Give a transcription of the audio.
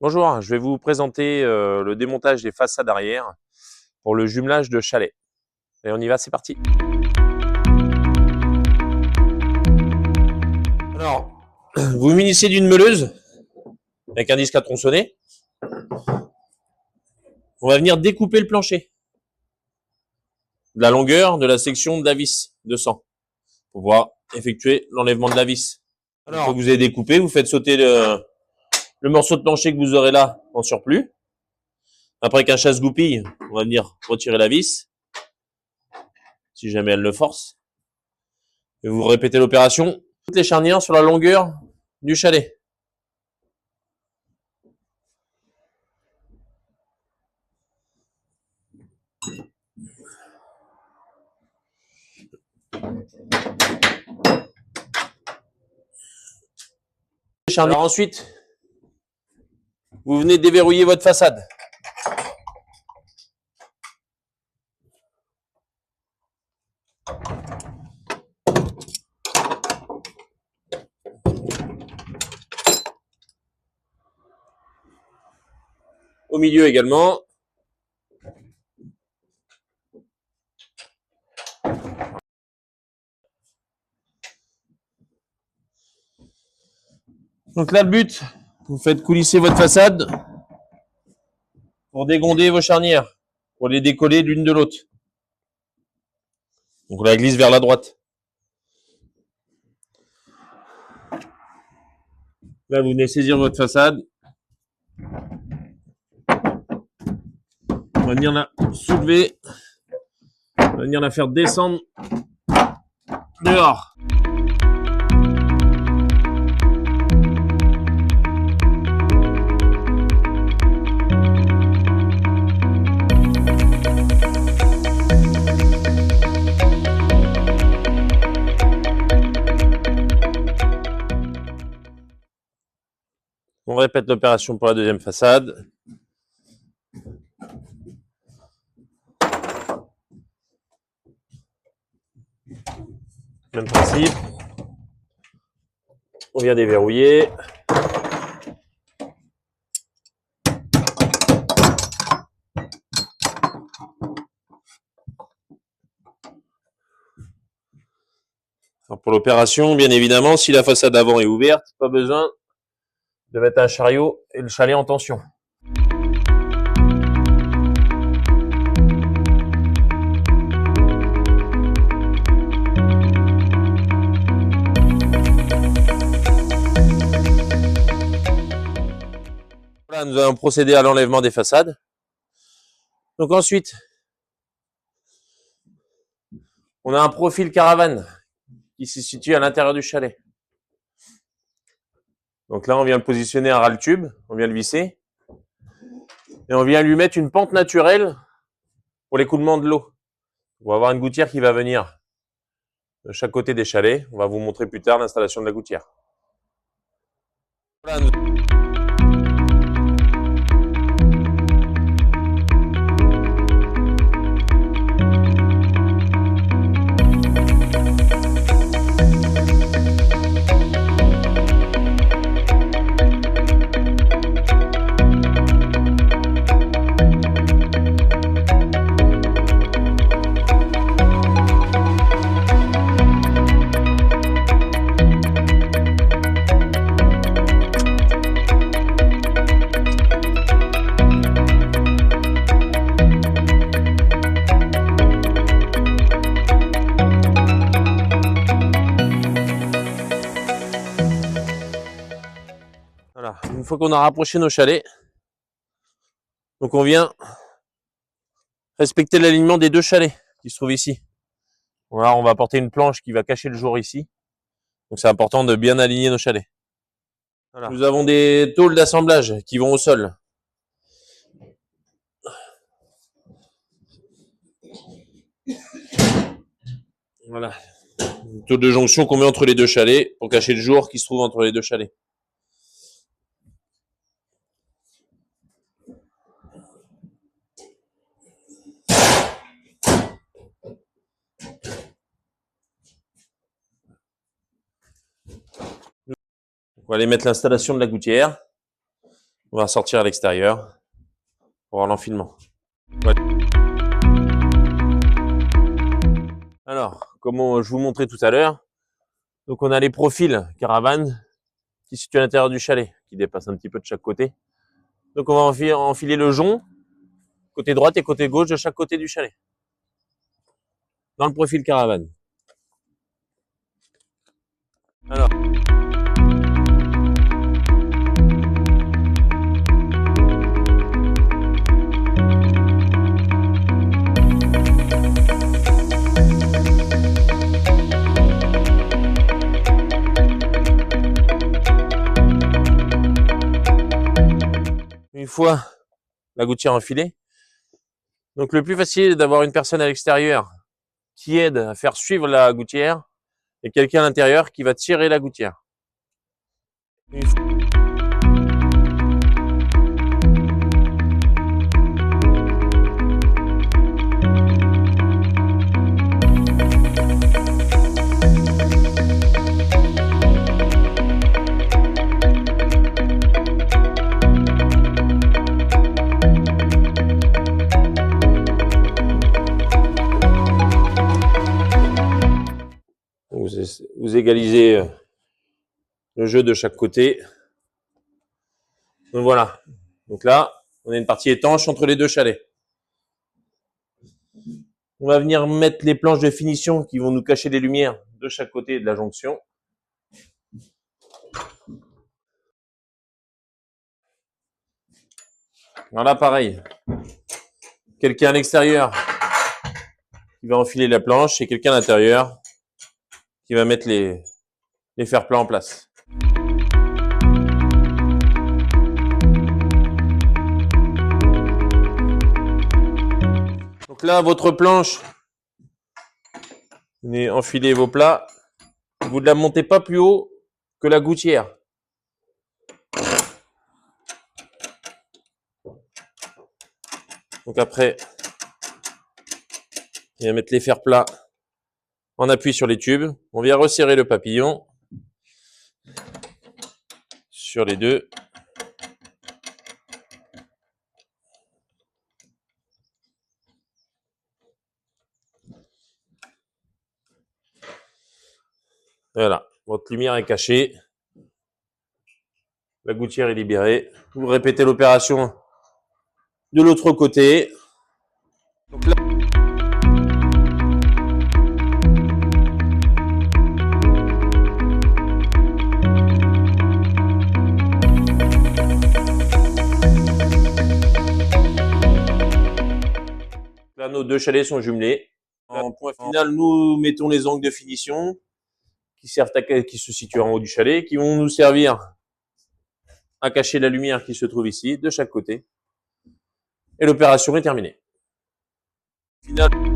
Bonjour, je vais vous présenter le démontage des façades arrière pour le jumelage de chalets. Et on y va, c'est parti. Alors, vous munissez d'une meuleuse avec un disque à tronçonner. On va venir découper le plancher de la longueur de la section de la vis de 100 pour pouvoir effectuer l'enlèvement de la vis. Alors, une fois que vous avez découpé, vous faites sauter le morceau de plancher que vous aurez là en surplus. Après qu'un chasse-goupille, on va venir retirer la vis, si jamais elle le force. Et vous répétez l'opération. Toutes les charnières sur la longueur du chalet. Alors ensuite, vous venez déverrouiller votre façade. Au milieu également. Donc là, le but, vous faites coulisser votre façade pour dégonder vos charnières, pour les décoller l'une de l'autre. Donc on la glisse vers la droite. Là, vous venez saisir votre façade. On va venir la soulever. On va venir la faire descendre dehors. On répète l'opération pour la deuxième façade. Même principe. On vient déverrouiller. Alors pour l'opération, bien évidemment, si la façade avant est ouverte, pas besoin de mettre un chariot et le chalet en tension. Voilà, nous allons procéder à l'enlèvement des façades. Donc ensuite, on a un profil caravane qui se situe à l'intérieur du chalet. Donc là, on vient le positionner à ras le tube, on vient le visser, et on vient lui mettre une pente naturelle pour l'écoulement de l'eau. On va avoir une gouttière qui va venir de chaque côté des chalets. On va vous montrer plus tard l'installation de la gouttière. Voilà. Voilà, une fois qu'on a rapproché nos chalets, donc on vient respecter l'alignement des deux chalets qui se trouvent ici. Voilà, on va apporter une planche qui va cacher le jour ici. Donc c'est important de bien aligner nos chalets. Voilà. Nous avons des tôles d'assemblage qui vont au sol. Voilà, une tôle de jonction qu'on met entre les deux chalets pour cacher le jour qui se trouve entre les deux chalets. On va aller mettre l'installation de la gouttière. On va sortir à l'extérieur pour voir l'enfilement. Ouais. Alors, comme je vous montrais tout à l'heure, donc on a les profils caravane qui se situent à l'intérieur du chalet, qui dépassent un petit peu de chaque côté. Donc on va enfiler le jonc, côté droite et côté gauche de chaque côté du chalet, dans le profil caravane. Alors, une fois la gouttière enfilée, donc le plus facile est d'avoir une personne à l'extérieur qui aide à faire suivre la gouttière et quelqu'un à l'intérieur qui va tirer la gouttière. Vous égalisez le jeu de chaque côté. Donc voilà. Donc là, on a une partie étanche entre les deux chalets. On va venir mettre les planches de finition qui vont nous cacher les lumières de chaque côté de la jonction. Alors là, pareil. Quelqu'un à l'extérieur qui va enfiler la planche et quelqu'un à l'intérieur qui va mettre les fers plats en place. Donc là, votre planche, vous venez enfiler vos plats. Vous ne la montez pas plus haut que la gouttière. Donc après, on va mettre les fers plats en appui sur les tubes. On vient resserrer le papillon sur les deux. Voilà, votre lumière est cachée. La gouttière est libérée. Vous répétez l'opération de l'autre côté. Donc là, nos deux chalets sont jumelés. En point final, nous mettons les angles de finition qui se situent en haut du chalet, qui vont nous servir à cacher la lumière qui se trouve ici, de chaque côté. Et l'opération est terminée. Final.